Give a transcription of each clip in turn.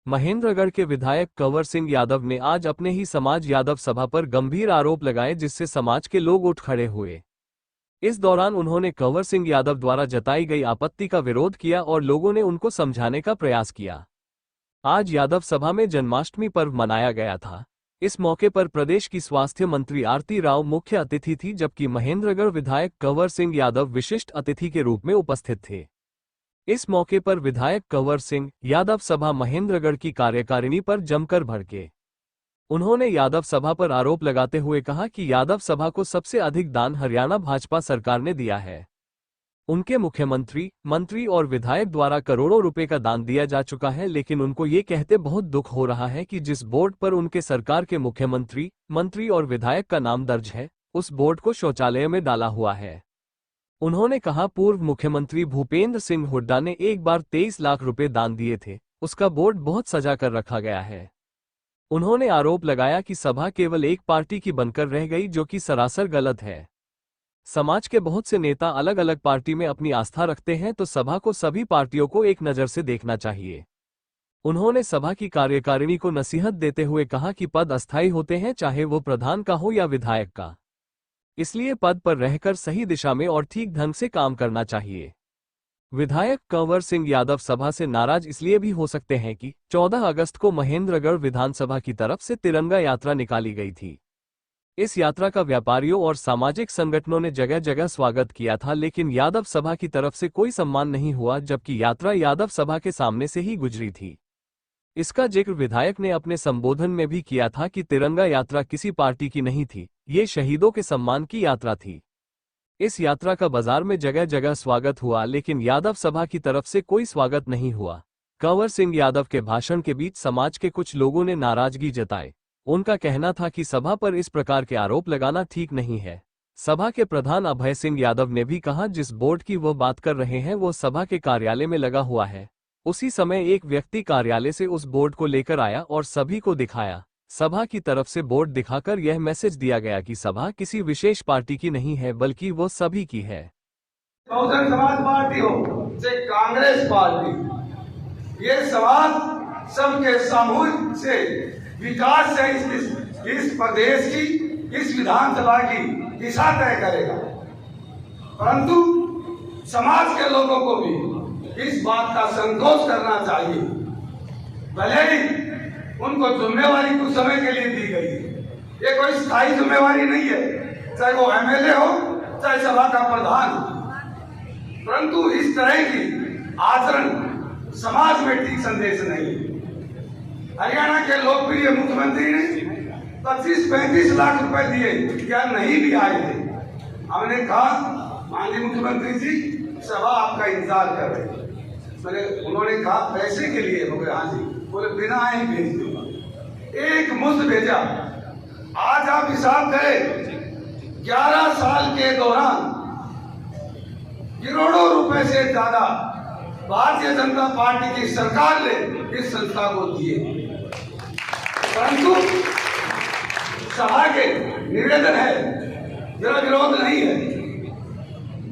महेंद्रगढ़ के विधायक कंवर सिंह यादव ने आज अपने ही समाज यादव सभा पर गंभीर आरोप लगाए, जिससे समाज के लोग उठ खड़े हुए। इस दौरान उन्होंने कंवर सिंह यादव द्वारा जताई गई आपत्ति का विरोध किया और लोगों ने उनको समझाने का प्रयास किया। आज यादव सभा में जन्माष्टमी पर्व मनाया गया था। इस मौके पर प्रदेश की स्वास्थ्य मंत्री आरती राव मुख्य अतिथि थी, जबकि महेंद्रगढ़ विधायक कंवर सिंह यादव विशिष्ट अतिथि के रूप में उपस्थित थे। इस मौके पर विधायक कंवर सिंह यादव सभा महेंद्रगढ़ की कार्यकारिणी पर जमकर भड़के। उन्होंने यादव सभा पर आरोप लगाते हुए कहा कि यादव सभा को सबसे अधिक दान हरियाणा भाजपा सरकार ने दिया है। उनके मुख्यमंत्री, मंत्री और विधायक द्वारा करोड़ों रुपए का दान दिया जा चुका है, लेकिन उनको ये कहते बहुत दुख हो रहा है कि जिस बोर्ड पर उनके सरकार के मुख्यमंत्री, मंत्री और विधायक का नाम दर्ज है, उस बोर्ड को शौचालय में डाला हुआ है। उन्होंने कहा, पूर्व मुख्यमंत्री भूपेंद्र सिंह हुड्डा ने एक बार 23 लाख रुपए दान दिए थे, उसका बोर्ड बहुत सजा कर रखा गया है। उन्होंने आरोप लगाया कि सभा केवल एक पार्टी की बनकर रह गई, जो कि सरासर गलत है। समाज के बहुत से नेता अलग अलग पार्टी में अपनी आस्था रखते हैं, तो सभा को सभी पार्टियों को एक नज़र से देखना चाहिए। उन्होंने सभा की कार्यकारिणी को नसीहत देते हुए कहा कि पद अस्थायी होते हैं, चाहे वो प्रधान का हो या विधायक का, इसलिए पद पर रहकर सही दिशा में और ठीक ढंग से काम करना चाहिए। विधायक कंवर सिंह यादव सभा से नाराज इसलिए भी हो सकते हैं कि 14 अगस्त को महेंद्रगढ़ विधानसभा की तरफ से तिरंगा यात्रा निकाली गई थी। इस यात्रा का व्यापारियों और सामाजिक संगठनों ने जगह जगह स्वागत किया था, लेकिन यादव सभा की तरफ से कोई सम्मान नहीं हुआ, जबकि यात्रा यादव सभा के सामने से ही गुजरी थी। इसका जिक्र विधायक ने अपने संबोधन में भी किया था कि तिरंगा यात्रा किसी पार्टी की नहीं थी, ये शहीदों के सम्मान की यात्रा थी। इस यात्रा का बाजार में जगह जगह स्वागत हुआ, लेकिन यादव सभा की तरफ से कोई स्वागत नहीं हुआ। कंवर सिंह यादव के भाषण के बीच समाज के कुछ लोगों ने नाराजगी जताई। उनका कहना था कि सभा पर इस प्रकार के आरोप लगाना ठीक नहीं है। सभा के प्रधान अभय सिंह यादव ने भी कहा, जिस बोर्ड की वो बात कर रहे हैं वो सभा के कार्यालय में लगा हुआ है। उसी समय एक व्यक्ति कार्यालय से उस बोर्ड को लेकर आया और सभी को दिखाया। सभा की तरफ से बोर्ड दिखाकर यह मैसेज दिया गया कि सभा किसी विशेष पार्टी की नहीं है, बल्कि वो सभी की है। बहुजन समाज पार्टी हो चाहे कांग्रेस पार्टी, ये समाज सबके सामूहिक से विकास से इस प्रदेश की, इस विधानसभा की दिशा तय करेगा। परंतु समाज के लोगों को भी इस बात का संतोष करना चाहिए। भले ही उनको जिम्मेवारी कुछ समय के लिए दी गई है, ये कोई स्थायी जिम्मेवारी नहीं है, चाहे वो एमएलए हो चाहे सभा का प्रधान हो। परंतु इस तरह की आचरण समाज में ठीक संदेश नहीं है। हरियाणा के लोकप्रिय मुख्यमंत्री ने 25-35 लाख रुपए दिए, क्या नहीं भी आए थे। हमने कहा, माननीय मुख्यमंत्री जी सभा आपका इंतजार कर रहे हैं। उन्होंने कहा पैसे के लिए, हो गए हाँ जी, बोले बिना आए ही भेज दूंगा। एक मुश्त भेजा। आज आप हिसाब करें, 11 साल के दौरान करोड़ों रुपए से ज्यादा भारतीय जनता पार्टी की सरकार ने इस संस्था को दिए। परंतु सभा के निवेदन है, मेरा विरोध नहीं है।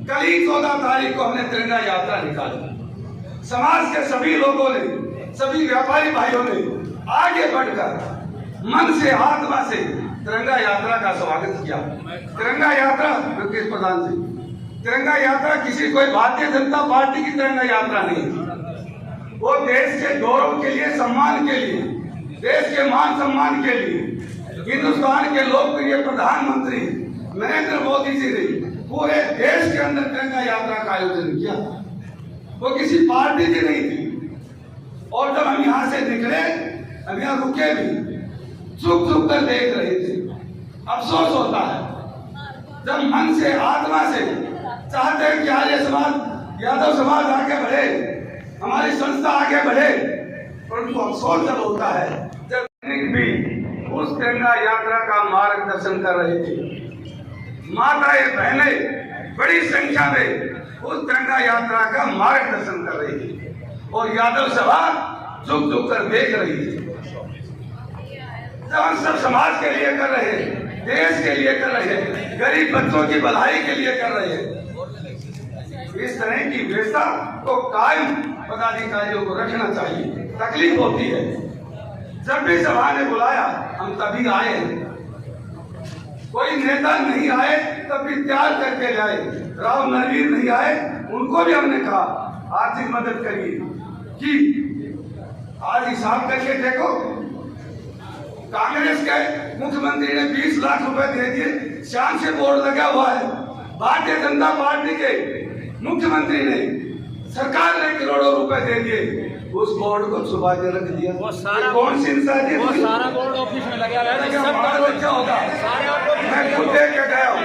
कल ही 14 तारीख को हमने तिरंगा यात्रा निकाली। समाज के सभी लोगों ने, सभी व्यापारी भाइयों ने आगे बढ़कर मन से, आत्मा से तिरंगा यात्रा का स्वागत किया। तिरंगा यात्रा मुकेश प्रधान जी, तिरंगा यात्रा किसी कोई भारतीय जनता पार्टी की तिरंगा यात्रा नहीं थी। वो देश के गौरव के लिए, सम्मान के लिए, देश के मान सम्मान के लिए हिंदुस्तान के लोकप्रिय प्रधानमंत्री नरेंद्र मोदी जी ने पूरे देश के अंदर तिरंगा यात्रा का आयोजन किया। वो किसी पार्टी की नहीं थी। और जब हम यहाँ से निकले, हम यहाँ रुके भी, चुप चुप कर देख रहे थे। अफसोस होता है जब मन से, आत्मा से चाहते हैं कि आर्य समाज, यादव समाज आगे बढ़े, हमारी संस्था आगे बढ़े, परंतु अफसोस जब होता है जब भी उस तिरंगा यात्रा का मार्गदर्शन कर रहे थे। माताएं, बहनें बड़ी संख्या में उस तिरंगा यात्रा का मार्गदर्शन कर रही थी और यादव सभा झुक झुक कर देख रही थी। जब हम सब समाज के लिए कर रहे हैं, देश के लिए कर रहे हैं, गरीब बच्चों की भलाई के लिए कर रहे हैं, इस तरह की व्यवस्था को कायम पदाधिकारियों को रखना चाहिए। तकलीफ होती है। जब भी सभा ने बुलाया हम तभी आए, कोई नेता नहीं आए तब भी त्याग करके लाए। राव नरवीर नहीं आए, उनको भी हमने कहा आर्थिक मदद करिए कि आज हिसाब करके देखो, कांग्रेस के मुख्यमंत्री ने 20 लाख रुपए दे दिए, शान से बोर्ड लगा हुआ है। भारतीय जनता पार्टी के मुख्यमंत्री ने, सरकार ने करोड़ों रुपए दे दिए, उस बोर्ड को छुपा के रख दिया। वो सारा कौन सी इंसान है? वो सारा बोर्ड ऑफिस में लगा हुआ है। सब मालूम क्या होगा? मैं खुद देख के गया हूँ।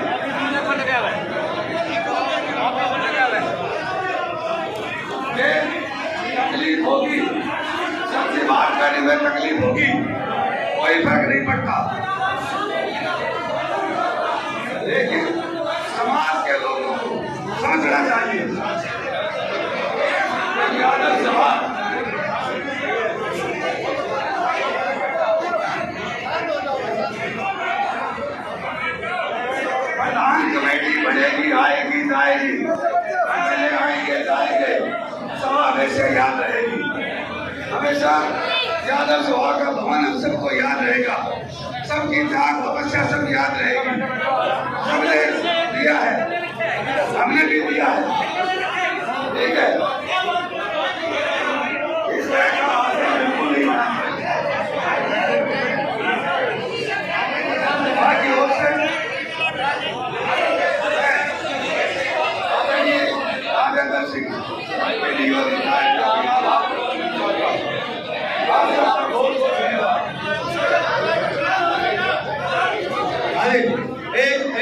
ये तकलीफ होगी, सबसे बात करने में तकलीफ होगी, कोई फर्क नहीं पड़ता, लेकिन समाज के लोगों को समझना चाहिए। यादव सभा प्रधान कमेटी बनेगी, आएगी जाएगी, एमएलए आएंगे जाएंगे, सभा हमेशा याद रहेगी। हमेशा यादव सभा का भवन हम सबको याद रहेगा, सबकी त्याग तपस्या सब याद रहेगी। सबने दिया है, हमने भी दिया है, ठीक है। इस तरह का आदमी बिल्कुल नहीं बना। बाकी ओर से राजेंद्र सिंह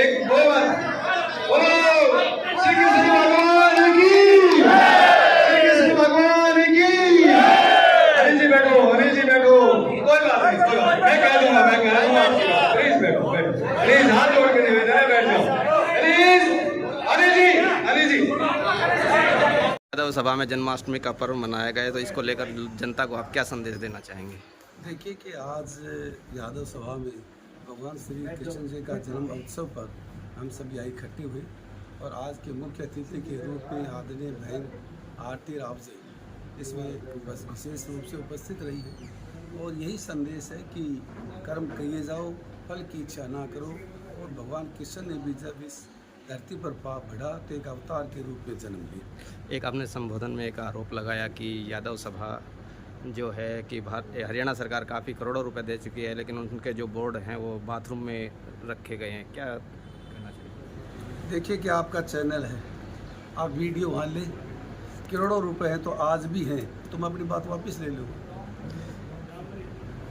एक दो बार बोलो श्री कृष्ण भगवान की, श्री कृष्ण भगवान की। अनिल जी बैठो, अनिल जी बैठो, कोई बात नहीं, कोई बात नहीं, मैं कह दूंगा, मैं कह दूंगा, प्लीज बैठो, बैठो, प्लीज हाथ जोड़ के निवेदन है, बैठ जाओ प्लीज। अनिल जी, अनिल जी। यादव सभा में जन्माष्टमी का पर्व मनाया गया, तो इसको लेकर जनता को आप क्या संदेश देना चाहेंगे? देखिए कि आज यादव सभा में भगवान श्री कृष्ण जी का जन्म उत्सव पर हम सब यहाँ इकट्ठे हुए और आज के मुख्य अतिथि के रूप में आदरणीय बहन आरती राव जी इसमें बस विशेष रूप से उपस्थित रही है। और यही संदेश है कि कर्म करिए जाओ, फल की इच्छा ना करो। और भगवान कृष्ण ने भी जब इस धरती पर पाप बढ़ा तो एक अवतार के रूप में जन्म लिया। एक आपने संबोधन में एक आरोप लगाया कि यादव सभा जो है कि हरियाणा सरकार काफ़ी करोड़ों रुपए दे चुकी है, लेकिन उनके जो बोर्ड हैं वो बाथरूम में रखे गए हैं, क्या कहना चाहिए? देखिए कि आपका चैनल है, आप वीडियो वहाँ ले, करोड़ों रुपए हैं तो आज भी हैं, तो मैं अपनी बात वापस ले लूँ।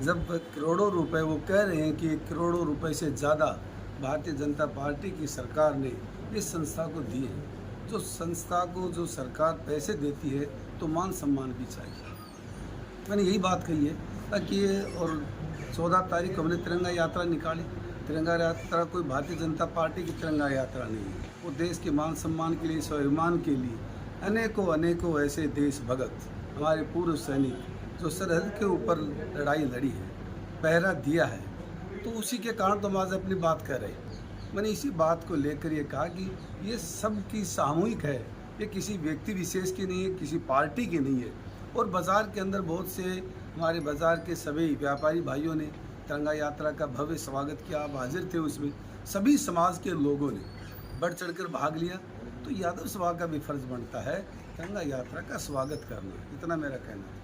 जब करोड़ों रुपए वो कह रहे हैं कि करोड़ों रुपए से ज़्यादा भारतीय जनता पार्टी की सरकार ने इस संस्था को दिए हैं। जो संस्था को जो सरकार पैसे देती है तो मान सम्मान भी चाहिए। मैंने यही बात कही है ताकि और 14 तारीख को हमने तिरंगा यात्रा निकाली। तिरंगा यात्रा कोई भारतीय जनता पार्टी की तिरंगा यात्रा नहीं है, वो देश के मान सम्मान के लिए, स्वाभिमान के लिए अनेकों ऐसे देश भगत हमारे पूर्व सैनिक जो सरहद के ऊपर लड़ाई लड़ी है, पहरा दिया है, तो उसी के कारण तो हम आज अपनी बात कर रहे हैं। मैंने इसी बात को लेकर ये कहा कि ये सबकी सामूहिक है, ये किसी व्यक्ति विशेष की नहीं है, किसी पार्टी की नहीं है। और बाज़ार के अंदर बहुत से हमारे बाज़ार के सभी व्यापारी भाइयों ने तिरंगा यात्रा का भव्य स्वागत किया, आप हाजिर थे उसमें, सभी समाज के लोगों ने बढ़ चढ़कर भाग लिया। तो यादव सभा का भी फर्ज बनता है तिरंगा यात्रा का स्वागत करना, इतना मेरा कहना है।